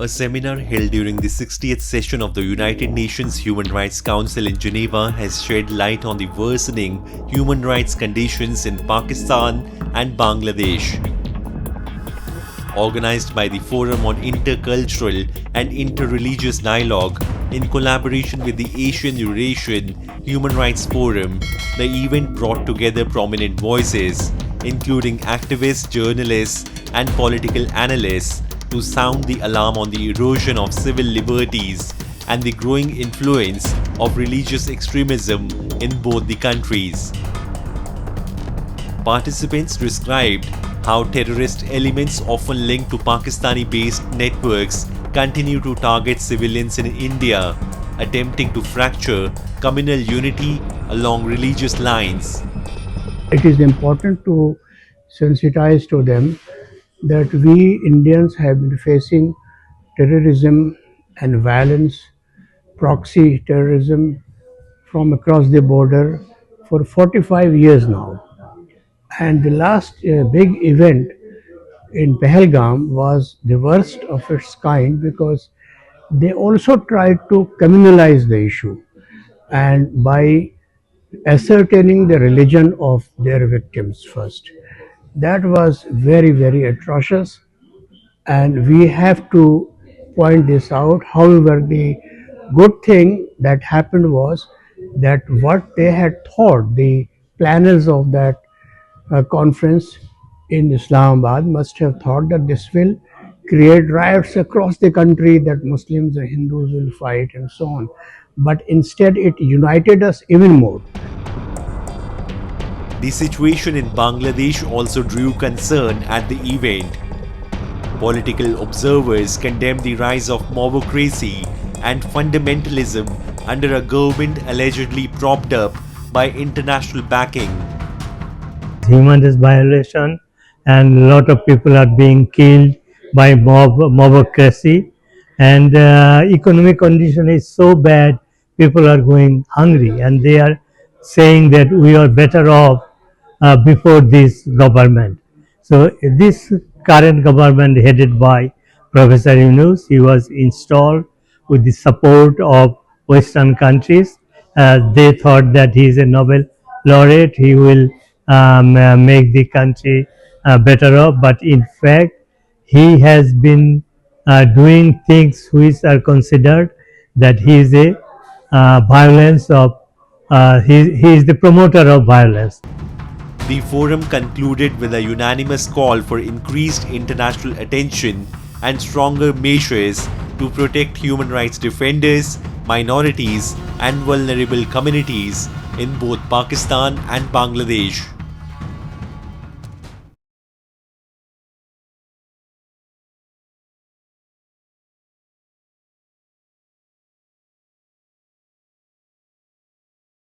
A seminar held during the 60th session of the United Nations Human Rights Council in Geneva has shed light on the worsening human rights conditions in Pakistan and Bangladesh. Organized by the Forum on Intercultural and Interreligious Dialogue in collaboration with the Asian-Eurasian Human Rights Forum, the event brought together prominent voices, including activists, journalists, and political analysts, to sound the alarm on the erosion of civil liberties and the growing influence of religious extremism in both the countries. Participants described how terrorist elements often linked to Pakistani-based networks continue to target civilians in India, attempting to fracture communal unity along religious lines. It is important to sensitize to them that we Indians have been facing terrorism and violence, proxy terrorism from across the border for 45 years now. And the last big event in Pahalgam was the worst of its kind because they also tried to communalize the issue, and by ascertaining the religion of their victims first. That was very, very atrocious, and we have to point this out. However, the good thing that happened was that what they had thought, the planners of that conference in Islamabad must have thought that this will create riots across the country, that Muslims and Hindus will fight and so on. But instead it united us even more. The situation in Bangladesh also drew concern at the event. Political observers condemned the rise of mobocracy and fundamentalism under a government allegedly propped up by international backing. Human rights violation, and a lot of people are being killed by mobocracy, and economic condition is so bad, people are going hungry, and they are saying that we are better off before this government. So this current government headed by Professor Yunus, he was installed with the support of Western countries. They thought that he is a Nobel laureate, he will make the country better off, but in fact he has been doing things which are considered that he is a violence of he is the promoter of violence. The forum concluded with a unanimous call for increased international attention and stronger measures to protect human rights defenders, minorities, and vulnerable communities in both Pakistan and Bangladesh.